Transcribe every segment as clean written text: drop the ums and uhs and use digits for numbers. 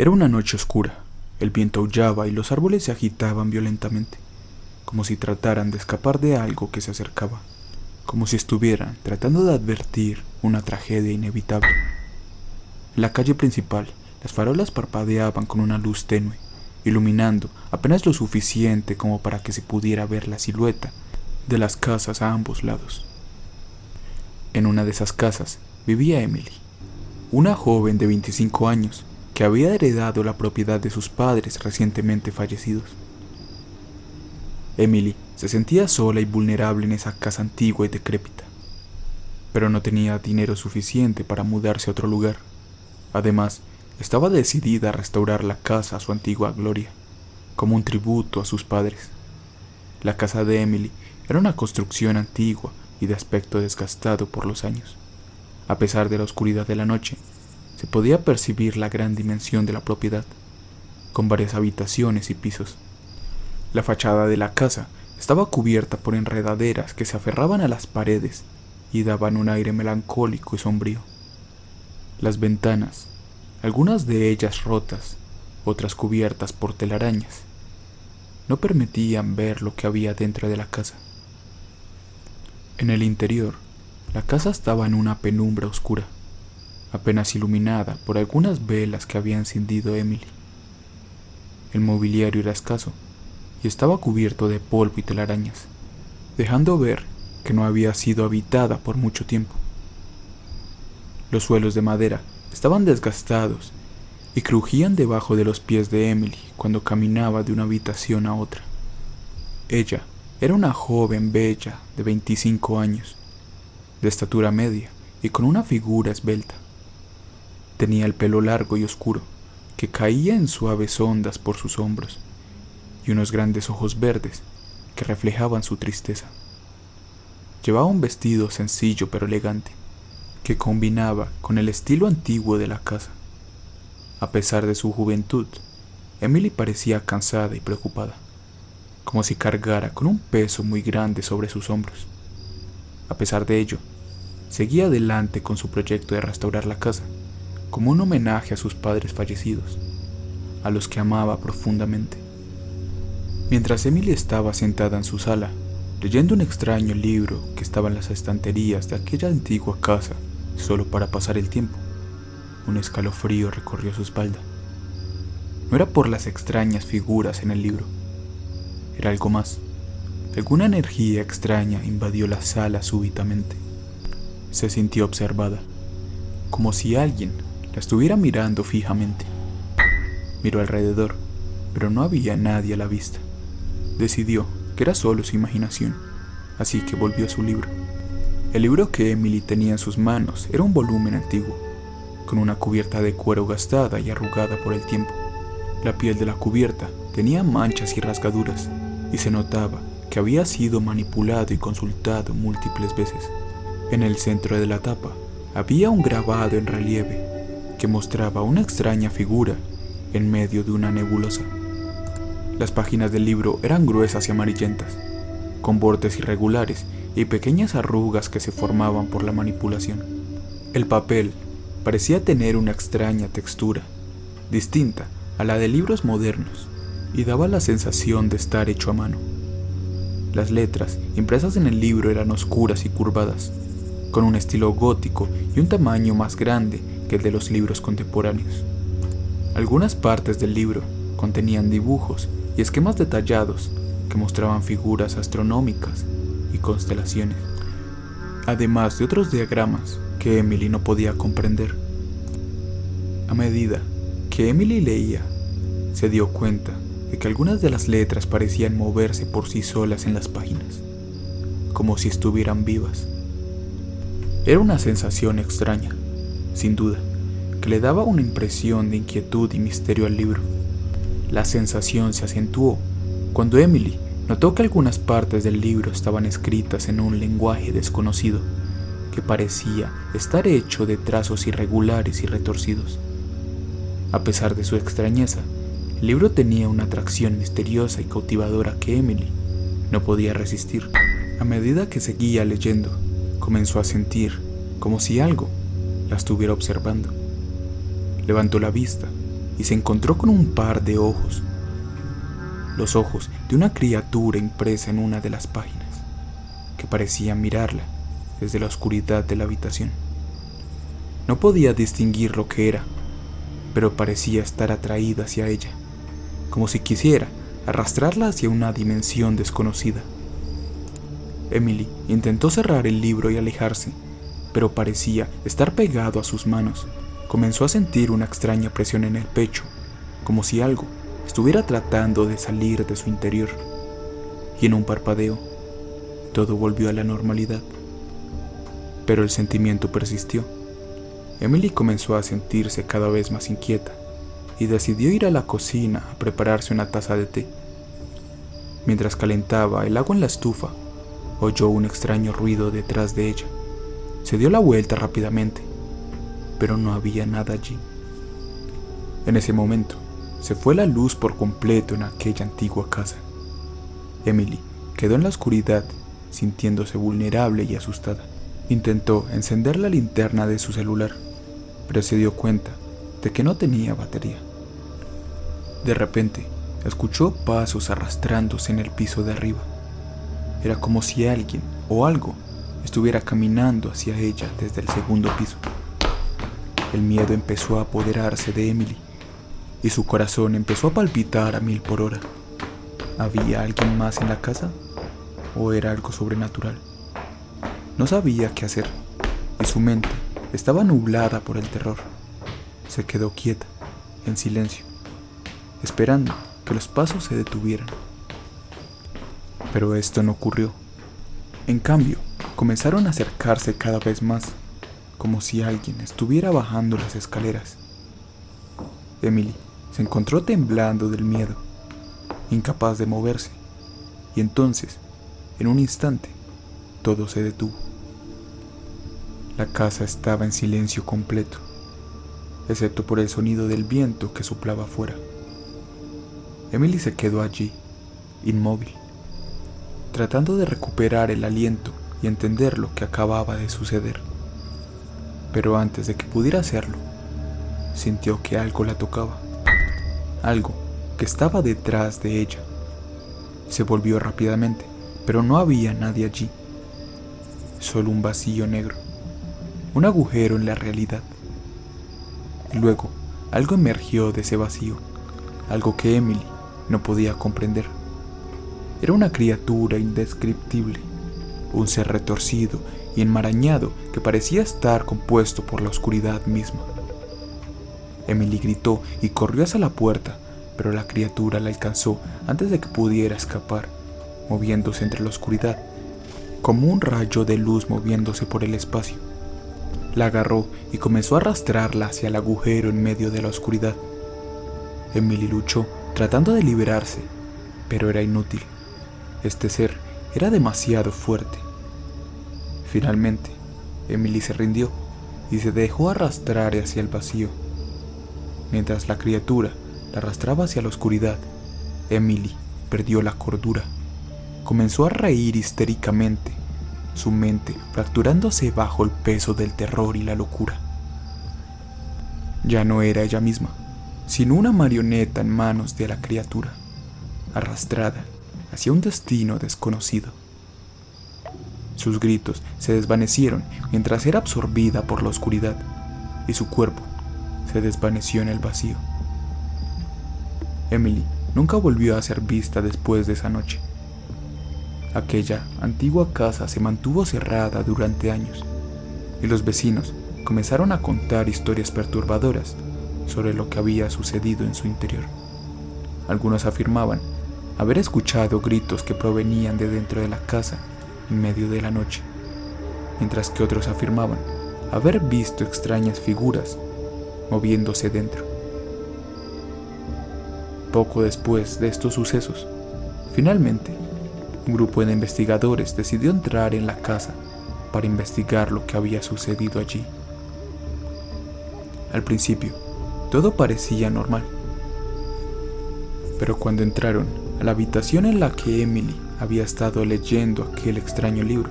Era una noche oscura, el viento aullaba y los árboles se agitaban violentamente, como si trataran de escapar de algo que se acercaba, como si estuvieran tratando de advertir una tragedia inevitable. En la calle principal, las farolas parpadeaban con una luz tenue, iluminando apenas lo suficiente como para que se pudiera ver la silueta de las casas a ambos lados. En una de esas casas vivía Emily, una joven de 25 años que había heredado la propiedad de sus padres recientemente fallecidos. Emily se sentía sola y vulnerable en esa casa antigua y decrépita, pero no tenía dinero suficiente para mudarse a otro lugar. Además, estaba decidida a restaurar la casa a su antigua gloria, como un tributo a sus padres. La casa de Emily era una construcción antigua y de aspecto desgastado por los años. A pesar de la oscuridad de la noche, se podía percibir la gran dimensión de la propiedad, con varias habitaciones y pisos. La fachada de la casa estaba cubierta por enredaderas que se aferraban a las paredes y daban un aire melancólico y sombrío. Las ventanas, algunas de ellas rotas, otras cubiertas por telarañas, no permitían ver lo que había dentro de la casa. En el interior, la casa estaba en una penumbra oscura, apenas iluminada por algunas velas que había encendido Emily. El mobiliario era escaso y estaba cubierto de polvo y telarañas, dejando ver que no había sido habitada por mucho tiempo. Los suelos de madera estaban desgastados y crujían debajo de los pies de Emily cuando caminaba de una habitación a otra. Ella era una joven bella de 25 años, de estatura media y con una figura esbelta. Tenía el pelo largo y oscuro, que caía en suaves ondas por sus hombros, y unos grandes ojos verdes que reflejaban su tristeza. Llevaba un vestido sencillo pero elegante, que combinaba con el estilo antiguo de la casa. A pesar de su juventud, Emily parecía cansada y preocupada, como si cargara con un peso muy grande sobre sus hombros. A pesar de ello, seguía adelante con su proyecto de restaurar la casa, como un homenaje a sus padres fallecidos, a los que amaba profundamente. Mientras Emily estaba sentada en su sala, leyendo un extraño libro que estaba en las estanterías de aquella antigua casa, solo para pasar el tiempo, un escalofrío recorrió su espalda. No era por las extrañas figuras en el libro, era algo más. Alguna energía extraña invadió la sala súbitamente. Se sintió observada, como si alguien la estuviera mirando fijamente. Miró alrededor, pero no había nadie a la vista. Decidió que era solo su imaginación, así que volvió a su libro. El libro que Emily tenía en sus manos era un volumen antiguo, con una cubierta de cuero gastada y arrugada por el tiempo. La piel de la cubierta tenía manchas y rasgaduras, y se notaba que había sido manipulado y consultado múltiples veces. En el centro de la tapa había un grabado en relieve que mostraba una extraña figura en medio de una nebulosa. Las páginas del libro eran gruesas y amarillentas, con bordes irregulares y pequeñas arrugas que se formaban por la manipulación. El papel parecía tener una extraña textura, distinta a la de libros modernos, y daba la sensación de estar hecho a mano. Las letras impresas en el libro eran oscuras y curvadas, con un estilo gótico y un tamaño más grande que el de los libros contemporáneos. Algunas partes del libro contenían dibujos y esquemas detallados que mostraban figuras astronómicas y constelaciones, además de otros diagramas que Emily no podía comprender. A medida que Emily leía, se dio cuenta de que algunas de las letras parecían moverse por sí solas en las páginas, como si estuvieran vivas. Era una sensación extraña, sin duda, que le daba una impresión de inquietud y misterio al libro. La sensación se acentuó cuando Emily notó que algunas partes del libro estaban escritas en un lenguaje desconocido, que parecía estar hecho de trazos irregulares y retorcidos. A pesar de su extrañeza, el libro tenía una atracción misteriosa y cautivadora que Emily no podía resistir. A medida que seguía leyendo, comenzó a sentir como si algo la estuviera observando. Levantó la vista y se encontró con un par de ojos, los ojos de una criatura impresa en una de las páginas, que parecía mirarla desde la oscuridad de la habitación. No podía distinguir lo que era, pero parecía estar atraída hacia ella, como si quisiera arrastrarla hacia una dimensión desconocida. Emily intentó cerrar el libro y alejarse, pero parecía estar pegado a sus manos. Comenzó a sentir una extraña presión en el pecho, como si algo estuviera tratando de salir de su interior. Y en un parpadeo, todo volvió a la normalidad. Pero el sentimiento persistió. Emily comenzó a sentirse cada vez más inquieta y decidió ir a la cocina a prepararse una taza de té. Mientras calentaba el agua en la estufa, oyó un extraño ruido detrás de ella. Se dio la vuelta rápidamente, pero no había nada allí. En ese momento, se fue la luz por completo en aquella antigua casa. Emily quedó en la oscuridad, sintiéndose vulnerable y asustada. Intentó encender la linterna de su celular, pero se dio cuenta de que no tenía batería. De repente, escuchó pasos arrastrándose en el piso de arriba. Era como si alguien o algo estuviera caminando hacia ella desde el segundo piso. El miedo empezó a apoderarse de Emily y su corazón empezó a palpitar a 1000 por hora. ¿Había alguien más en la casa? ¿O era algo sobrenatural? No sabía qué hacer y su mente estaba nublada por el terror. Se quedó quieta, en silencio, esperando que los pasos se detuvieran. Pero esto no ocurrió. En cambio, comenzaron a acercarse cada vez más, como si alguien estuviera bajando las escaleras. Emily se encontró temblando del miedo, incapaz de moverse, y entonces, en un instante, todo se detuvo. La casa estaba en silencio completo, excepto por el sonido del viento que soplaba afuera. Emily se quedó allí, inmóvil, tratando de recuperar el aliento y entender lo que acababa de suceder. Pero antes de que pudiera hacerlo, sintió que algo la tocaba, algo que estaba detrás de ella. Se volvió rápidamente, pero no había nadie allí, solo un vacío negro, un agujero en la realidad. Y luego, algo emergió de ese vacío, algo que Emily no podía comprender. Era una criatura indescriptible, un ser retorcido y enmarañado que parecía estar compuesto por la oscuridad misma. Emily gritó y corrió hacia la puerta, pero la criatura la alcanzó antes de que pudiera escapar, moviéndose entre la oscuridad, como un rayo de luz moviéndose por el espacio. La agarró y comenzó a arrastrarla hacia el agujero en medio de la oscuridad. Emily luchó, tratando de liberarse, pero era inútil. Este ser era demasiado fuerte. Finalmente, Emily se rindió y se dejó arrastrar hacia el vacío. Mientras la criatura la arrastraba hacia la oscuridad, Emily perdió la cordura. Comenzó a reír histéricamente, su mente fracturándose bajo el peso del terror y la locura. Ya no era ella misma, sino una marioneta en manos de la criatura, arrastrada hacia un destino desconocido. Sus gritos se desvanecieron mientras era absorbida por la oscuridad, y su cuerpo se desvaneció en el vacío. Emily nunca volvió a ser vista después de esa noche. Aquella antigua casa se mantuvo cerrada durante años, y los vecinos comenzaron a contar historias perturbadoras sobre lo que había sucedido en su interior. Algunos afirmaban haber escuchado gritos que provenían de dentro de la casa en medio de la noche, mientras que otros afirmaban haber visto extrañas figuras moviéndose dentro. Poco después de estos sucesos, finalmente, un grupo de investigadores decidió entrar en la casa para investigar lo que había sucedido allí. Al principio, todo parecía normal, pero cuando entraron a la habitación en la que Emily había estado leyendo aquel extraño libro,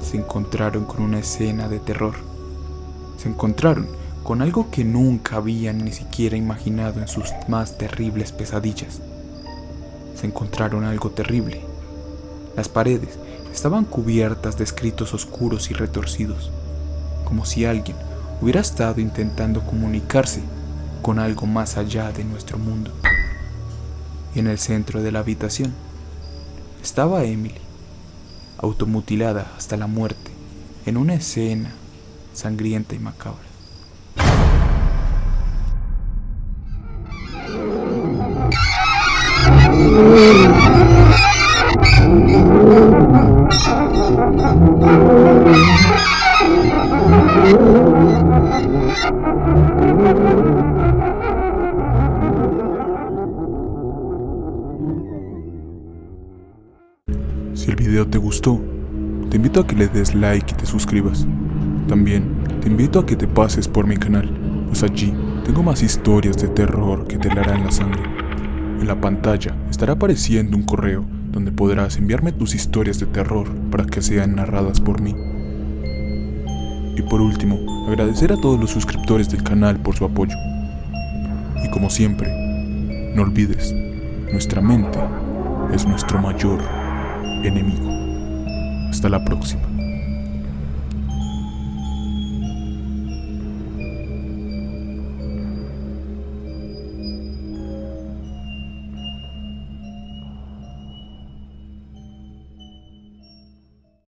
se encontraron con una escena de terror. Se encontraron con algo que nunca habían ni siquiera imaginado en sus más terribles pesadillas. Se encontraron algo terrible. Las paredes estaban cubiertas de escritos oscuros y retorcidos, como si alguien hubiera estado intentando comunicarse con algo más allá de nuestro mundo. Y en el centro de la habitación estaba Emily, automutilada hasta la muerte, en una escena sangrienta y macabra. Si el video te gustó, te invito a que le des like y te suscribas. También te invito a que te pases por mi canal, pues allí tengo más historias de terror que te helarán la sangre. En la pantalla estará apareciendo un correo donde podrás enviarme tus historias de terror para que sean narradas por mí. Y por último, agradecer a todos los suscriptores del canal por su apoyo. Y como siempre, no olvides, nuestra mente es nuestro mayor enemigo. Hasta la próxima.